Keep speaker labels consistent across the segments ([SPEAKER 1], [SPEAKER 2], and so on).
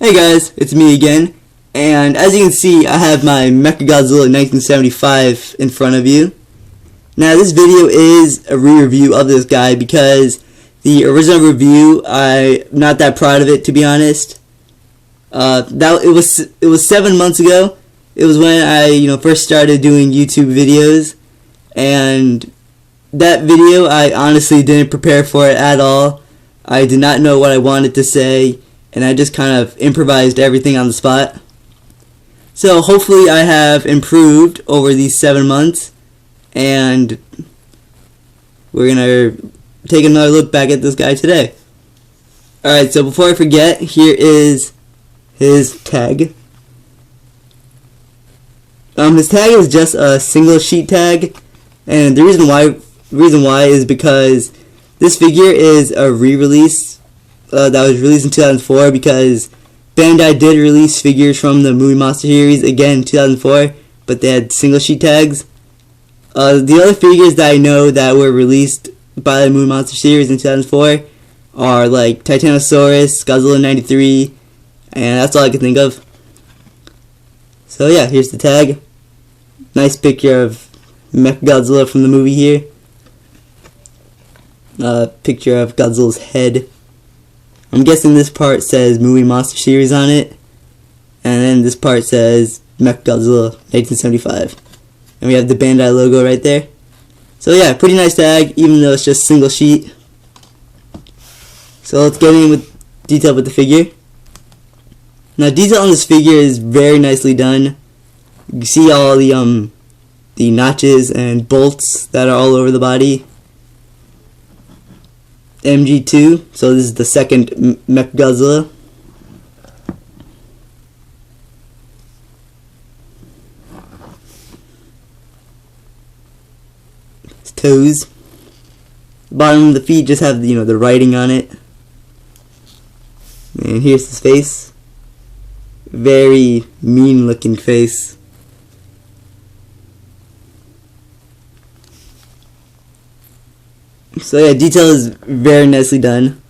[SPEAKER 1] Hey guys, it's me again, and as you can see, I have my MechaGodzilla 1975 in front of you. Now this video is a re-review of this guy because the original review, I'm not that proud of it, to be honest. It was 7 months ago. It was when I first started doing YouTube videos, and that video I honestly didn't prepare for it at all. I did not know what I wanted to say, and I just kind of improvised everything on the spot. So hopefully I have improved over these 7 months, and we're gonna take another look back at this guy today. Alright, so before I forget, here is his tag. His tag is just a single sheet tag, and the reason why is because this figure is a re-release that was released in 2004, because Bandai did release figures from the Movie Monster series again in 2004, but they had single sheet tags. The other figures that I know that were released by the Movie Monster series in 2004 are like Titanosaurus, Godzilla 93, and that's all I can think of. So yeah, here's the tag. Nice picture of MechaGodzilla from the movie here. Picture of Godzilla's head. I'm guessing this part says Movie Monster series on it, and then this part says MechaGodzilla 1975, and we have the Bandai logo right there. So yeah, pretty nice tag, even though it's just single sheet. So let's get in with detail with the figure. Now detail on this figure is very nicely done. You can see all the notches and bolts that are all over the body. MG2, so this is the second MechaGodzilla. His toes. The bottom of the feet just have the writing on it. And here's his face. Very mean looking face. So yeah, detail is very nicely done.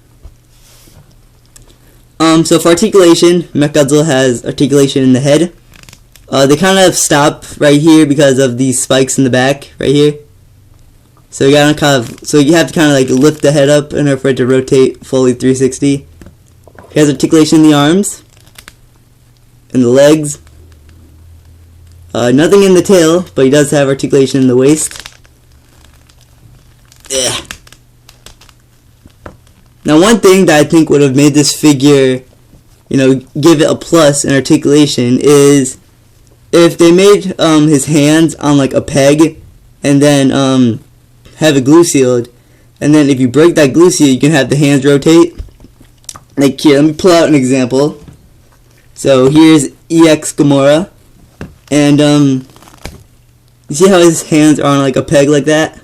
[SPEAKER 1] So for articulation, MechaGodzilla has articulation in the head. They kind of stop right here because of these spikes in the back, right here. So you have to kind of like lift the head up in order for it to rotate fully 360. He has articulation in the arms, in the legs. Nothing in the tail, but he does have articulation in the waist. Yeah. Now one thing that I think would have made this figure, give it a plus in articulation is if they made his hands on like a peg and then have it glue sealed, and then if you break that glue seal you can have the hands rotate. Like here, let me pull out an example. So here's EX Gamora, and you see how his hands are on like a peg like that?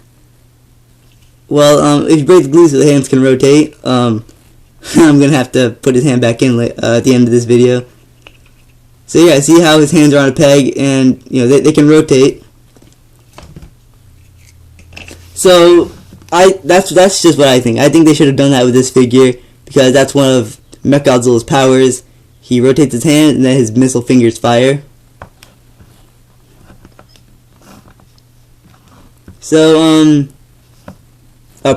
[SPEAKER 1] Well, if you break the glue so the hands can rotate, I'm going to have to put his hand back in at the end of this video. So yeah, see how his hands are on a peg and, they can rotate. So, that's just what I think. I think they should have done that with this figure, because that's one of MechaGodzilla's powers. He rotates his hand and then his missile fingers fire. So,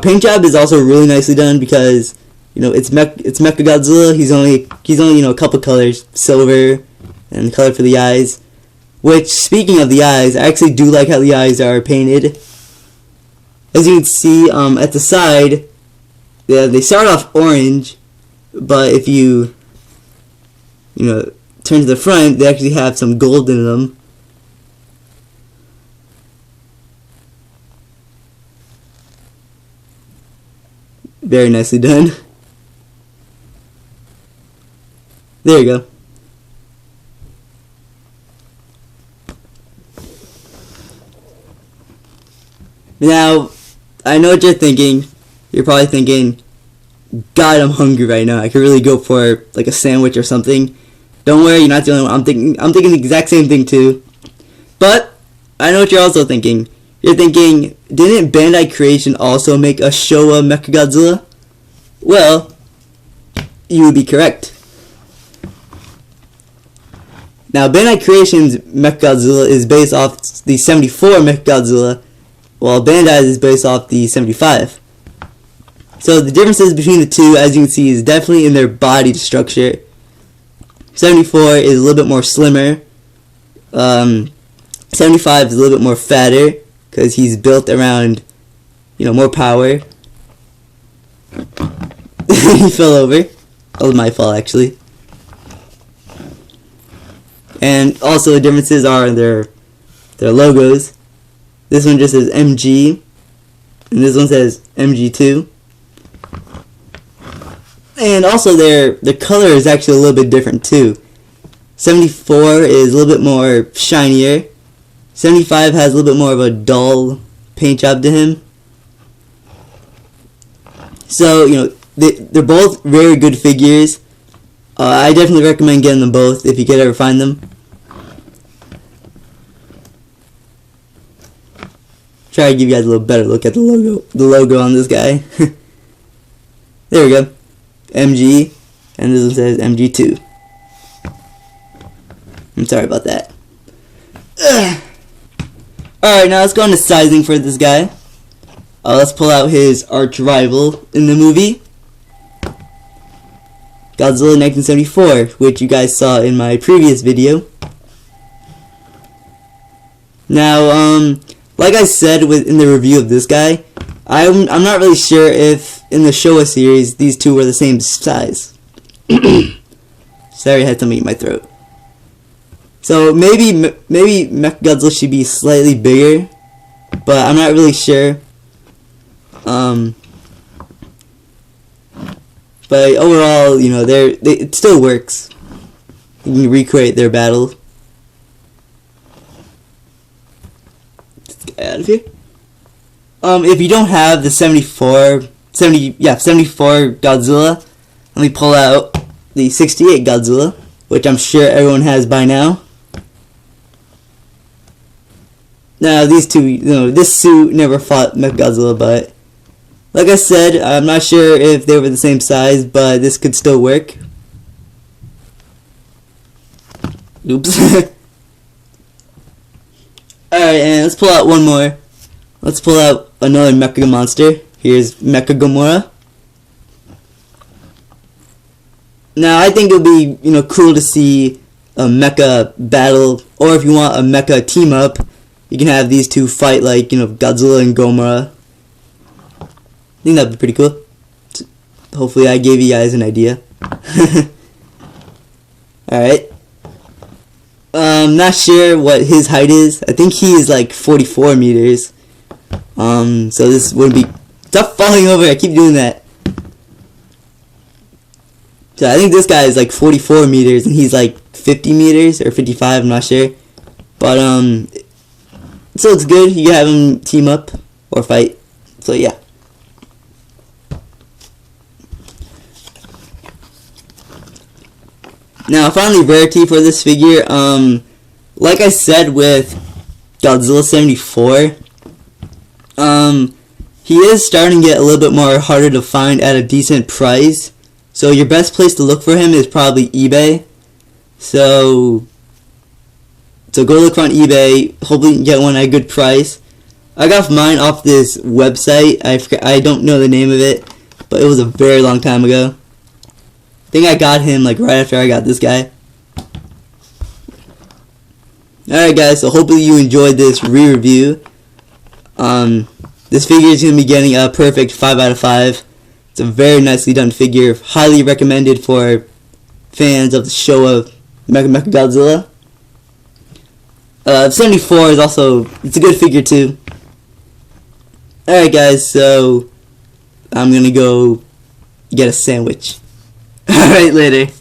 [SPEAKER 1] paint job is also really nicely done because it's MechaGodzilla. He's only a couple colors, silver and the color for the eyes. Which, speaking of the eyes, I actually do like how the eyes are painted. As you can see at the side, they start off orange, but if you turn to the front, they actually have some gold in them. Very nicely done. There you go. Now, I know what you're thinking. You're probably thinking, God, I'm hungry right now. I could really go for like a sandwich or something. Don't worry, you're not the only one. I'm thinking the exact same thing too. But I know what you're also thinking. You're thinking, didn't Bandai Creation also make a Showa MechaGodzilla? Well, you would be correct. Now, Bandai Creations MechaGodzilla is based off the 74 MechaGodzilla, while Bandai is based off the 75. So the differences between the two, as you can see, is definitely in their body structure. 74 is a little bit more slimmer. 75 is a little bit more fatter because he's built around, more power. He fell over. That was my fault, actually. And also the differences are in their logos. This one just says MG, and this one says MG2. And also their color is actually a little bit different too. 74 is a little bit more shinier. 75 has a little bit more of a dull paint job to him. So, they're both very good figures. I definitely recommend getting them both if you could ever find them. Try to give you guys a little better look at the logo on this guy. There we go. MG, and this one says MG2. I'm sorry about that. Alright, now let's go into sizing for this guy. Let's pull out his arch rival in the movie, Godzilla 1974, which you guys saw in my previous video. Now, like I said in the review of this guy, I'm not really sure if in the Showa series these two were the same size. Sorry, I had something in my throat. So maybe MechaGodzilla should be slightly bigger, but I'm not really sure. But overall, it still works. You can recreate their battle. Let's get out of here. If you don't have the 74 Godzilla, let me pull out the 68 Godzilla, which I'm sure everyone has by now. Now, these two, this suit never fought MechaGodzilla, but like I said, I'm not sure if they were the same size, but this could still work. Oops. Alright, and let's pull out one more. Let's pull out another Mecha monster. Here's MechaGodzilla. Now, I think it'll be, cool to see a mecha battle, or if you want a mecha team up, you can have these two fight like, Godzilla and Gomora. I think that'd be pretty cool. Hopefully I gave you guys an idea. Alright. I'm not sure what his height is. I think he is like 44 meters. So this would be... Stop falling over, I keep doing that. So I think this guy is like 44 meters and he's like 50 meters or 55, I'm not sure. But so it's good, you can have him team up or fight. So yeah. Now finally, rarity for this figure. Like I said with Godzilla 74, he is starting to get a little bit more harder to find at a decent price. So your best place to look for him is probably eBay. So go look on eBay. Hopefully you can get one at a good price. I got mine off this website. I don't know the name of it, but it was a very long time ago. I think I got him like right after I got this guy. Alright guys, so hopefully you enjoyed this re-review. This figure is going to be getting a perfect 5 out of 5. It's a very nicely done figure. Highly recommended for fans of the Showa MechaGodzilla. 74 is also, it's a good figure too. Alright guys, so I'm going to go get a sandwich. Alright, later.